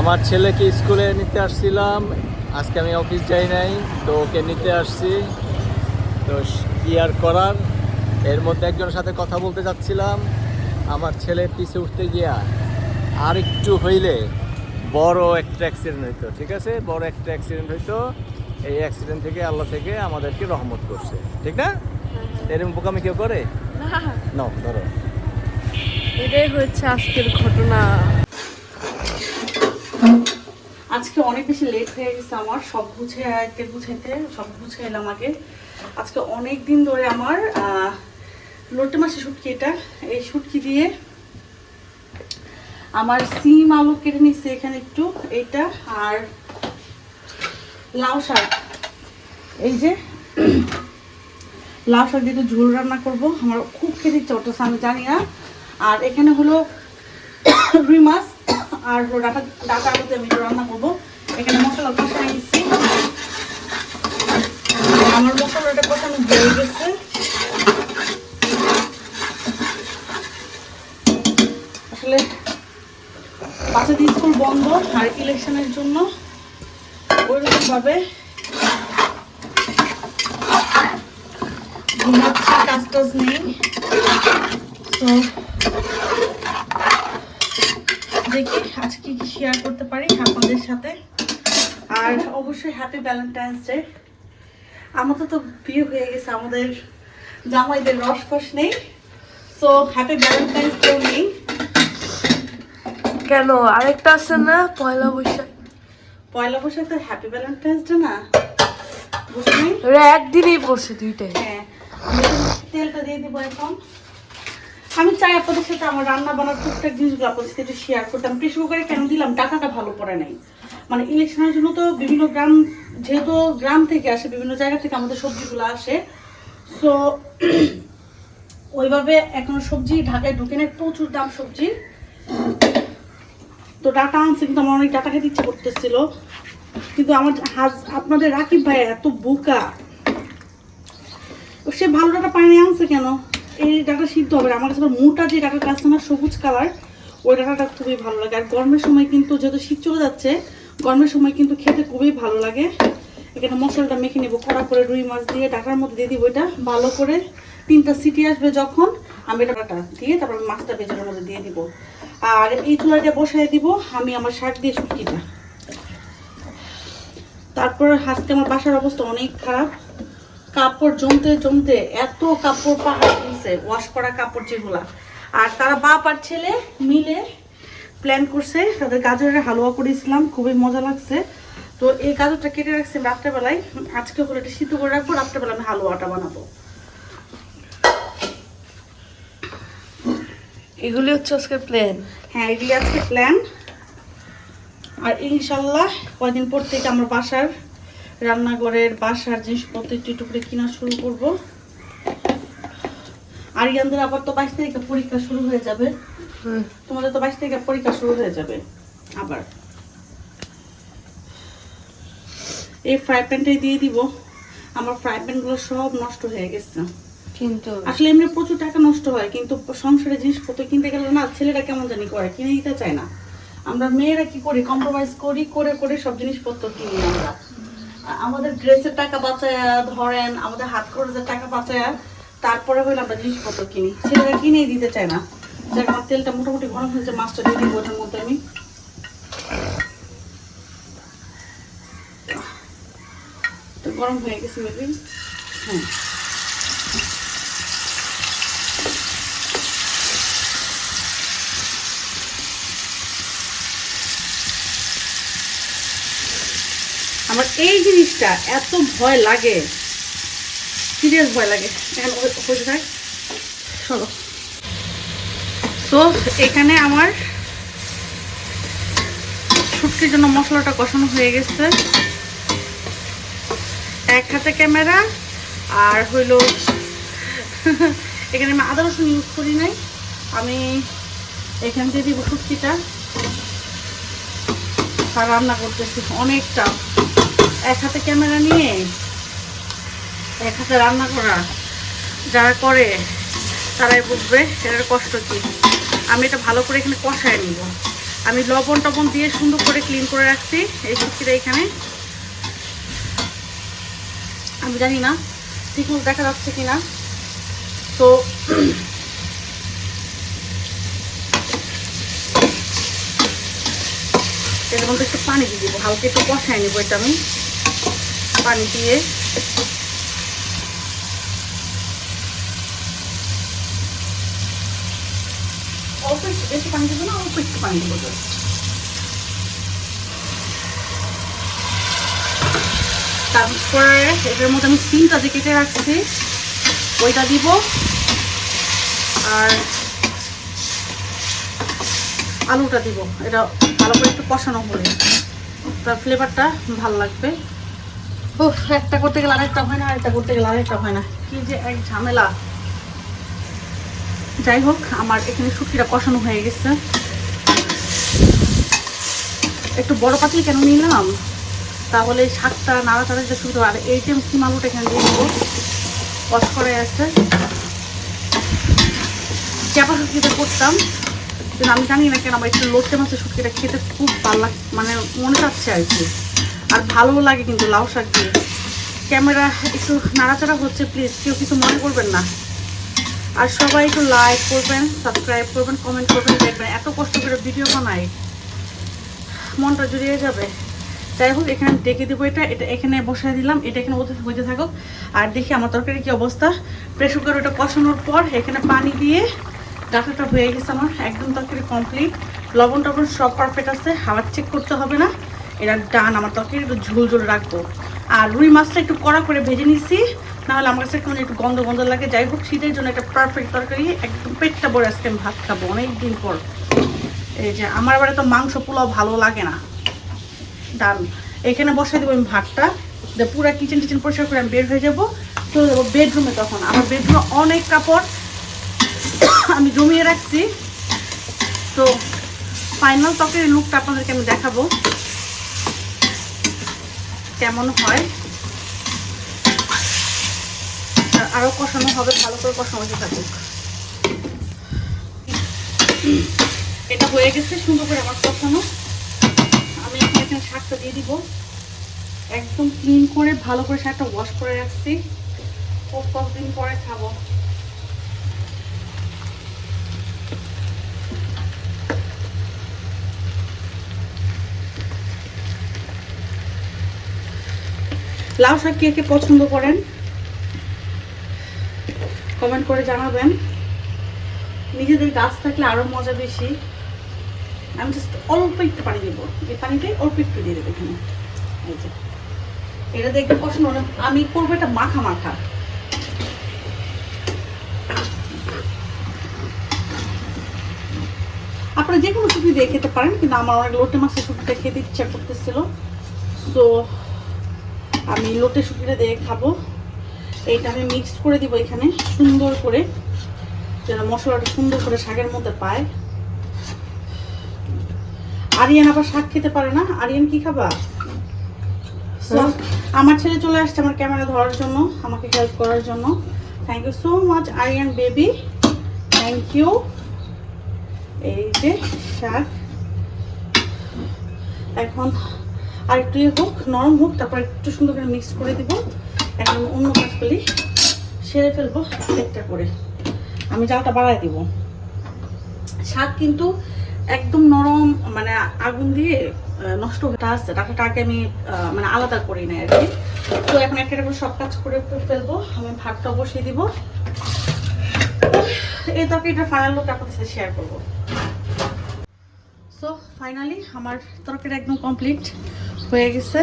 আমার ছেলেকে স্কুলে নিতে আসছিলাম, আজকে আমি অফিস যাই নাই, তো ওকে নিতে আসছি। তো কি আর করার, এর মধ্যে একজনের সাথে কথা বলতে যাচ্ছিলাম, আমার ছেলে পিছে উঠতে গিয়া আর একটু হইলে বড় একটা অ্যাক্সিডেন্ট হইতো। ঠিক আছে, বড় একটা অ্যাক্সিডেন্ট হইতো। এই অ্যাক্সিডেন্ট থেকে আল্লাহ থেকে আমাদেরকে রহমত করছে, ঠিক না? এরকম বোকামি কেউ করে? নাও ধরো। এটাই হচ্ছে আজকের ঘটনা। আজকে অনেক বেশি লেট হয়ে গেছে আমার সব গুছাইতে সব গুছাইলাম আগে। আজকে অনেক দিন ধরে আমার লোটে মাছের শুটকি, এটা এই শুটকি দিয়ে আমার সিম আলু কেটে নিচ্ছে এখানে একটু, এইটা আর লাউ শাক, এই যে লাউ শাক দিয়ে একটু ঝোল রান্না করবো। আমার খুব খেতে ইচ্ছা করতেছে, আমি জানি না। আর এখানে হলো রুই মাছ আর ডাটা আলুতে আমি রান্না করবো। এখানে মশলা কষাই নিচ্ছি, আমার মশলাটা কষানো হয়ে গেছে। আসলে বাচ্চাদের স্কুল বন্ধ আর ইলেকশনের জন্য ওইরকম ভাবে কাজ টাজ নেই। তো দেখি আজকে কি শেয়ার করতে পারি আপনাদের সাথে। আর অবশ্যই হ্যাপি ভ্যালেন্টাইন্স ডে। আমাদের তো বিয়ে হয়ে গেছে, আমাদের জামাইদের রস ফস নেই, সো হ্যাপি ভ্যালেন্টাইন্স ডে নেই। কেন আরেকটা আছে না, পয়লা বৈশাখ? পয়লা বৈশাখ তো হ্যাপি ভ্যালেন্টাইন্স ডে না, বুঝলি? ওরা একদিনই পড়ছে দুইটাই। হ্যাঁ, আমি তেলটা দিয়ে দিব এখন। আমি চাই আপনাদের সাথে আমার রান্না বান্নার টুকটাক জিনিসগুলো আপনাদের সাথে একটু শেয়ার করতাম। প্রেসার কুকারে কেন দিলাম, টাকাটা ভালো পড়ে নাই। মানে ইলেকশনের জন্য তো বিভিন্ন গ্রাম, যেহেতু গ্রাম থেকে আসে, বিভিন্ন জায়গা থেকে আমাদের সবজিগুলো আসে, সো ওইভাবে এখন সবজি ঢাকায় ঢুকে নেয়, প্রচুর দাম সবজির। তো ডাটা আনছে, কিন্তু আমার অনেক ডাটা খেতে ইচ্ছে করতেছিল, কিন্তু আমার আপনাদের রাকিব ভাই এত বোকা, সে ভালো ডাটা পায়নি, আনছে কেন? এই ডাটা সিদ্ধ হবে। আমার কাছে মোটা যে ডাটাটা আছে না, সবুজ কালার, ওই ডাটাটা খুবই ভালো লাগে। আর গরমের সময় কিন্তু, যেহেতু শীত চলে যাচ্ছে, গরমের সময় কিন্তু খেতে খুবই ভালো লাগে। এখানে মশলাটা মেখে নেবো কড়া করে, রুই মাছ দিয়ে ডাটার মধ্যে দিয়ে দিব। এটা ভালো করে 3টা সিটি আসবে যখন, আমি ডাটাটা দিয়ে তারপর মাছটা ভেজানোর মধ্যে দিয়ে দিব। আর এই চুলাটা বসাই দিব আমি আমার শাক দিয়ে শুটকিটা। তারপর আজকে আমার বাসার অবস্থা অনেক খারাপ, কাপড় জমতে জমতে এত কাপড় পাহাড় দিয়েছে, ওয়াশ করা কাপড় যেগুলা। আর তারা বাপ আর ছেলে মিলে প্ল্যান করছে, তাদের গাজরের হালুয়া করেছিলাম, খুবই মজা লাগছে। তো এই গাজরটা কেটে রাখছি রাত্রেবেলায়, আজকে হলো এটা সিদ্ধ করে রাখবো, রাত্রেবেলা আমি হালুয়াটা বানাবো। এগুলি হচ্ছে আজকে প্ল্যান। হ্যাঁ, এগুলি আজকে প্ল্যান। আর ইনশাল্লাহ কয়েকদিন পর থেকে আমরা বাসার রান্নাঘরের বাসার জিনিসপত্র একটু করে কেনা শুরু করবো। আর ইয়ানদের আবার তো 22 তারিখে পরীক্ষা শুরু হয়ে যাবে। তোমাদের তো 22 তারিখে পরীক্ষা শুরু হয়ে যাবে আবার। এই ফ্রাই প্যানটাই দিয়ে দিব। আমার ফ্রাই প্যানগুলো সব নষ্ট হয়ে গেছে, কিন্তু আসলে এমনি প্রচুর টাকা নষ্ট হয়, কিন্তু সংসারে জিনিসপত্র কিনতে গেলে না, ছেলেরা কেমন জানি করে, কিনে দিতে চায় না। আমরা মেয়েরা কি করি, কম্প্রোমাইজ করি, করে করে সব জিনিসপত্র কিনি আমরা। আমাদের ড্রেসের টাকা বাঁচায় ধরেন, আমাদের হাত খরচের টাকা বাঁচায়, তারপরে হইলে আমরা জিনিসপত্র কিনি, ছেলেরা কিনেই দিতে চায় না। যাক, আমার তেলটা মোটামুটি গরম হয়েছে, মাছটা দিয়ে দিব ওটার মধ্যে আমি। তো গরম হয়ে গেছে মেবি। হ্যাঁ, আমার এই জিনিসটা এত ভয় লাগে, সিরিয়াস ভয় লাগে। এখন হয়ে যায়, চলো। তো এখানে আমার শুটকির জন্য মশলাটা কষানো হয়ে গেছে। এক হাতে ক্যামেরা, আর হইলো এখানে আমি আদা রসুন ইউজ করি নাই। আমি এখান দিয়ে দিব শুটকিটা, আর রান্না করতেছি অনেকটা। এক হাতে ক্যামেরা নিয়ে এক হাতে রান্না করা, যারা করে তারাই বুঝবে এটার কষ্ট কি। আমি এটা ভালো করে এখানে কষায় নিব। আমি লবণ টবণ দিয়ে সুন্দর করে ক্লিন করে রাখছি এই শুটকিটা এখানে। আমি জানি না ঠিক মতো দেখা যাচ্ছে কিনা। তো এর মধ্যে একটু পানি দিয়ে দিব, হালকা একটু কষাই নেবো এটা আমি পানি দিয়ে। অল্প একটু, বেশি পানি দেবো না, অল্প একটু পানি দেবো জাস্ট। তারপরে এটার মধ্যে আমি সিমটা যে কেটে রাখছি ওইটা দিব, আর আলুটা দিব। এটা ভালো করে একটু কষানো হলে তার ফ্লেভারটা ভালো লাগবে। ও, একটা করতে গেলে আরেকটা হয় না, আরেকটা করতে গেলে আরেকটা হয় না, কি যে এক ঝামেলা। যাই হোক, আমার এখানে শুটকিটা কষানো হয়ে গেছে। একটু বড় পাতিল কেন নিলাম, তাহলে শাকটা নাড়াচাড়া দিতে সুবিধা। আর এই যে সিম আলুটা এখানে দিয়ে দেবো, কষ করে আছে। চাপা শুটকিটা করতাম, কিন্তু আমি জানি না কেন আমার একটু লোটে মাছের শুটকিটা খেতে খুব ভালো লাগে, মানে মনে চাচ্ছে আর কি। আর ভালোও লাগে কিন্তু লাউ শাক দিয়ে। ক্যামেরা একটু নাড়াচাড়া হচ্ছে, প্লিজ কেউ কিছু মনে করবেন না। আর সবাই একটু লাইক করবেন, সাবস্ক্রাইব করবেন, কমেন্ট করবেন, দেখবেন এত কষ্ট করে ভিডিও বানাই, মনটা জুড়িয়ে যাবে। যাই হোক, এখানে ডেকে দেবো, এটা এখানে বসাই দিলাম, এটা এখানে হইতে থাকুক। আর দেখি আমার তরকারি কি অবস্থা। প্রেসার কুকার ওটা কষানোর পর এখানে পানি দিয়ে ডাটাটা হয়ে গেছে আমার, একদম তরকারি কমপ্লিট। লবণ টবণ সব পারফেক্ট আছে, হাওয়া চেক করতে হবে না। এটা ডান। আমার তরকারি একটু ঝোল ঝোল রাখবো। আর রুই মাছটা একটু কড়া করে ভেজে নিচ্ছি, নাহলে আমার কাছে কেমন একটু গন্ধ গন্ধ লাগে। যাই হোক, শীতের জন্য একটা পারফেক্ট তরকারি, একদম পেটটা ভরে আজকে আমি ভাত খাবো অনেক দিন পর। এই যে আমার বাড়ি তো মাংস পোলাও ভালো লাগে না। ডান। এখানে বসাই দেবো আমি ভাতটা, পুরো কিচেন টিচেন পরিষ্কার করে আমি বের হয়ে যাবো, চলে যাবো বেডরুমে। তখন আমার বেডরুমে অনেক কাপড় আমি জমিয়ে রাখছি। তো ফাইনাল তরকারির লুকটা আপনাদেরকে আমি দেখাবো কেমন হয়। আরো কষানো হবে, ভালো করে কষানো হতে থাকুক। এটা হয়ে গেছে সুন্দর করে আমার কষানো। আমি এখানে শাকটা দিয়ে দিব, একদম ক্লিন করে ভালো করে শাকটা ওয়াশ করে রাখছি, খুব কতদিন পরে খাবো। লাউ শাক কে কে পছন্দ করেন কমেন্ট করে জানাবেন। নিজেদের গাছ থাকলে আরো মজা বেশি। আমি জাস্ট অল্প একটু পানি দেবো, এই পানিটাই অল্প একটু দিয়ে দেবো এখানে। এই যে এটা দেখতে পছন্দ, আমি করবো এটা মাখা মাখা। আপনারা যে কোনো শুটকি দিয়ে খেতে পারেন, কিন্তু আমার অনেক লোটে মাছের শুটকিটা খেতে ইচ্ছা করতেছিল, সো আমি লোটে শুটকিটা দিয়ে খাবো। এইটা আমি মিক্সড করে দিব এখানে সুন্দর করে, যেন মশলাটা সুন্দর করে শাকের মধ্যে পায়। আরিয়ান আবার শাক খেতে পারে না। আরিয়ান কি খাবা? আমার ছেলে চলে আসছে আমার ক্যামেরা ধরার জন্য, আমাকে হেল্প করার জন্য। Thank you so much Aryan baby, thank you. এই যে শাক এখন আর একটু হোক, নরম হোক, তারপর একটু সুন্দর করে মিক্স করে দিব। এখন অন্য কাজগুলি সেরে ফেলবো একটা করে। আমি জালটা বাড়াই দিব। শাক কিন্তু একদম নরম, মানে আগুন দিয়ে নষ্ট হতে আসছে। ডাটাটাকে আমি মানে আলাদা করি না আর কি। তো এখন একটা করে সব কাজ করে ফেলবো। আমি ভাতটা বসিয়ে দিব। এই তরকারিটা ফাইনাল লুক আপনাদের সাথে শেয়ার করবো। সো ফাইনালি আমার তরকারি একদম কমপ্লিট হয়ে গেছে,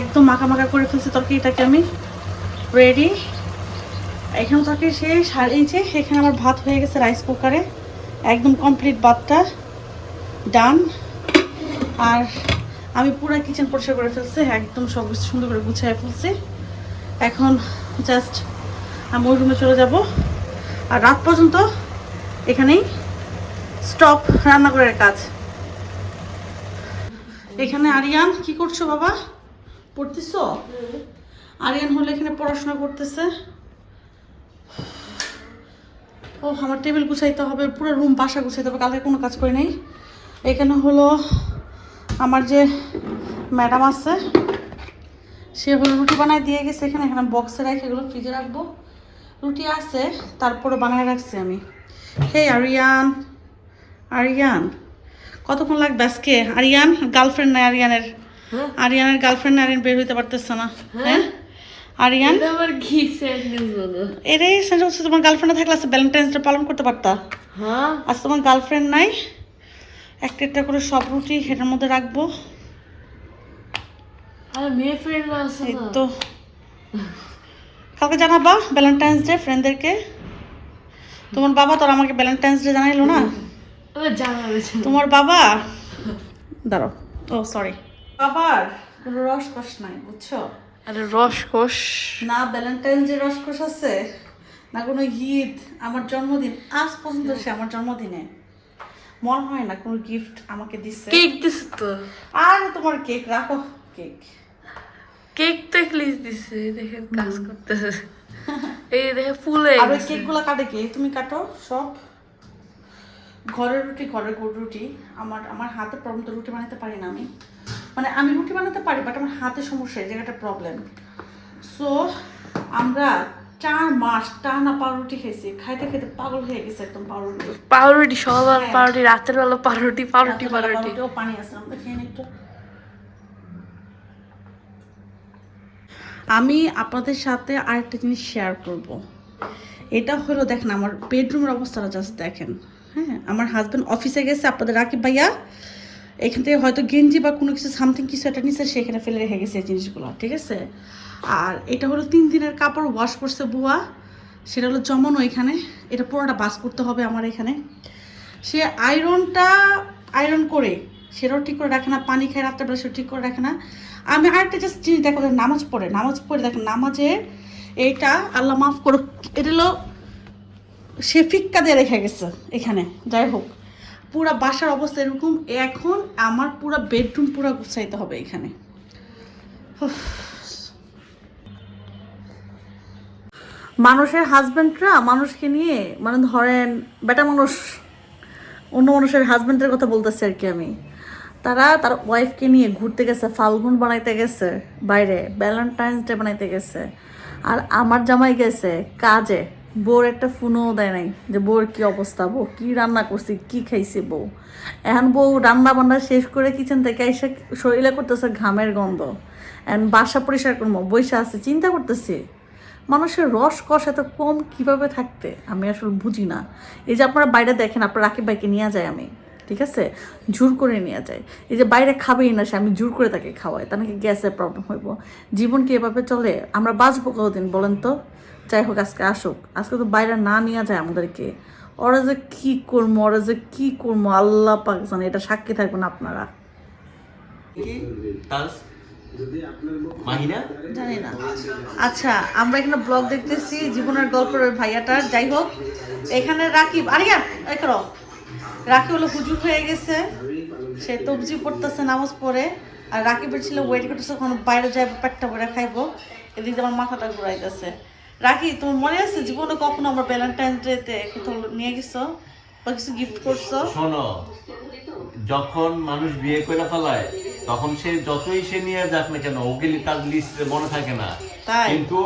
একদম মাখা মাখা করে ফেলছি তরকারিটাকে আমি। রেডি। এখানে তরকারি শেষ। আর এই যে এখানে আমার ভাত হয়ে গেছে রাইস কুকারে, একদম কমপ্লিট ভাতটা ডান। আর আমি পুরো কিচেন পরিষ্কার করে ফেলছি, একদম সব সুন্দর করে গুছিয়ে ফেলছি। এখন জাস্ট আমি ওই রুমে চলে যাব। আর রাত পর্যন্ত এখানেই স্টপ রান্নাঘরের কাজ। এখানে আরিয়ান কি করছো বাবা? পড়তেছো? আরিয়ান হলে এখানে পড়াশোনা করতেছে। ও আমার টেবিল গুছাইতে হবে, পুরো রুম বাসা গুছাইতে হবে, কালকে কোনো কাজ করে নাই। এখানে হলো আমার যে ম্যাডাম আছে, সে হলো রুটি বানায় দিয়ে গেছে। এখানে বক্সে রেখে এগুলো ফ্রিজে রাখবো। রুটি আছে, তারপরে বানায় রাখছি আমি। হে আরিয়ান, আরিয়ান কতক্ষণ লাগবে আজকে? আরিয়ান গার্লফ্রেন্ড নাই আরিয়ানের, আরিয়ানের গার্লফ্রেন্ড আরিয়ান বের হইতে পারতেছে না। হ্যাঁ আরিয়ান, আবার কি স্যাড নিউজ বলো? এটাই সেটা হচ্ছে তোমার গার্লফ্রেন্ড থাকলে আজকে ভ্যালেন্টাইন্স ডে পালন করতে পারতা। হ্যাঁ, আজ তোমার গার্লফ্রেন্ড নাই, একটা একটা করে সব রুটি হেটার মধ্যে রাখবো। আর মেয়ে ফ্রেন্ড আছে এই না? তো কালকে জানাবা ভ্যালেন্টাইন্স ডে ফ্রেন্ডদেরকে। তোমার বাবা তোর আমাকে ভ্যালেন্টাইন্স ডে জানাইলো না? জানাবে। তোমার বাবা, দাঁড়াও, ও সরি, বাবার কোনো রসকস নাই বুঝছো? আরে রসকস না ভ্যালেন্টাইন্স ডে রসকস আছে, না কোনো ঈদ, আমার জন্মদিন। আজ পর্যন্ত সে আমার জন্মদিনে মনে হয় না কোনো গিফট আমাকে দিচ্ছে। কেক দিস তো, আর তোমার কেক রাখো, কেক কেক তো ক্লিজ দিছে, দেখেন কাজ করতেছে। এই দেখে ফুলে আর ওই কেকগুলো কাটে কে? তুমি কাটো সব। ঘরের রুটি, ঘরের গুড় রুটি। আমার হাতে প্রবলেম, তো রুটি বানাতে পারি না আমি। মানে আমি রুটি বানাতে পারি, বাট আমার হাতে সমস্যা, এই জায়গাটা প্রবলেম। সো আমরা 4 মাস টানা পাউরুটি খেয়েছি, খাইতে খেতে পাগল হয়ে গেছে একদম পাউরুটি। পাউরুটি সকাল পাউরুটি, রাতের বেলা পাউরুটি, পাউরুটি পাউরুটি। পাউরুটিও পানি আছে, আমরা খেয়ে নিই একটু। আমি আপনাদের সাথে আরেকটা জিনিস শেয়ার করব। এটা হলো দেখেন আমার বেডরুমের অবস্থাটা জাস্ট দেখেন। হ্যাঁ, আমার হাজব্যান্ড অফিসে গেছে, আপনাদের রাকিব ভাইয়া এখান থেকে হয়তো গেঞ্জি বা কোনো কিছু সামথিং কিছু একটা নিচ্ছে, সেখানে ফেলে রেখে গেছে এই জিনিসগুলো, ঠিক আছে? আর এটা হলো 3 দিনের কাপড় ওয়াশ করছে বুয়া, সেটা হলো জমানো এখানে। এটা পুরোটা বাস করতে হবে আমার এখানে। সে আয়রন করে সেটাও ঠিক করে রাখে না, পানি খায় রাত্রেবেলা সেটা ঠিক করে রাখে না। আমি আরেকটা জাস্ট জিনিস দেখো, নামাজ পড়ে দেখেন নামাজের এইটা আল্লাহ মাফ করো, এটা হলো সে ফিক্কা দিয়ে রেখে গেছে এখানে। যাই হোক, পুরা বাসার অবস্থা এরকম। এখন আমার পুরা বেডরুম পুরা গুছাইতে হবে এখানে। মানুষের হাজব্যান্ডরা মানুষকে নিয়ে, মানে ধরেন বেটা মানুষ অন্য মানুষের হাজব্যান্ডের কথা বলতেছে আর কি আমি, তারা তার ওয়াইফকে নিয়ে ঘুরতে গেছে, ফাল্গুন বানাইতে গেছে বাইরে, ভ্যালেন্টাইন্স ডে বানাইতে গেছে। আর আমার জামাই গেছে কাজে, বউর একটা ফোনও দেয় নাই যে বউর কি অবস্থা, বউ কি রান্না করছি, কি খাইছে বউ। এখন বউ রান্না বান্না শেষ করে কিচেন থেকে এসে শরীরে করতেছে ঘামের গন্ধ, এখন বাসা পরিষ্কার করবো, বৈশা আছে, চিন্তা করতেছি মানুষের রস কষ এত কম কিভাবে থাকতে, আমি আসলে বুঝি না। এই যে আপনারা বাইরে দেখেন, আপনার রাকিব ভাইকে নিয়ে যায় আমি, ঠিক আছে, জোর করে নিয়ে যায়। এই যে বাইরে খাবেই না সে, আমি জোর করে তাকে খাওয়াই, তা নাকি গ্যাসের প্রবলেম হইব। জীবন কি এভাবে চলে? আমরা বাঁচবো কতদিন বলেন তো? যাই হোক, আজকে আসুক, আজকে তো বাইরে না নিয়ে যায় আমাদেরকে। ওরা যে কি করবো আল্লাহ পাক জানে, এটা সাক্ষী থাকবেন আপনারা। জানি না। আচ্ছা, আমরা এখানে ব্লগ দেখতেছি জীবনের গল্পের ওই ভাইয়াটার। যাই হোক, এখানে রাকিব, আরিয়ান এখানে রাকিব হলো হুজুর হয়ে গেছে, সে তবজি পড়তেছে নামাজ পড়ে। আর রাকিবের ছিল ওয়েট করতেছে ওখানে বাইরে যাই পেটটা ভরে খাইবো, এদিকে আমার মাথাটা ঘুরাইতেছে। রাকি, তোমার মনে আছে জীবনে কখনো আমরা ভ্যালেন্টাইন্স ডেতে কোথাও নিয়ে গেছো বা কিছু গিফট করছো? শোনো, যখন মানুষ বিয়ে করে ফেলায় তখন সে যতই সে নিয়ে যাক না কেন, ওগুলি তার লিস্টে মনে থাকে না। তাই? কিন্তু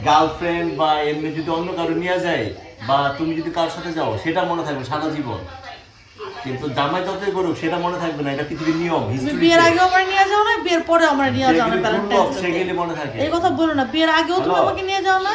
গার্লফ্রেন্ড বা এমনি যদি অন্য কারো নিয়ে যায়, বা তুমি যদি কারোর সাথে যাও, সেটা মনে থাকবে সারা জীবন। কিন্তু জামাই যতই করুক সেটা মনে থাকবে না, এটা পৃথিবীর নিয়ম। বিয়ের আগেও আমরা নিয়ে যাও না, বিয়ের পরে আমরা নিয়ে যাও না ভ্যালেন্টাইন্স ডে, সেগুলি মনে থাকে। এই কথা বলো না। বিয়ের আগেও তুমি আমাকে নিয়ে যাও না।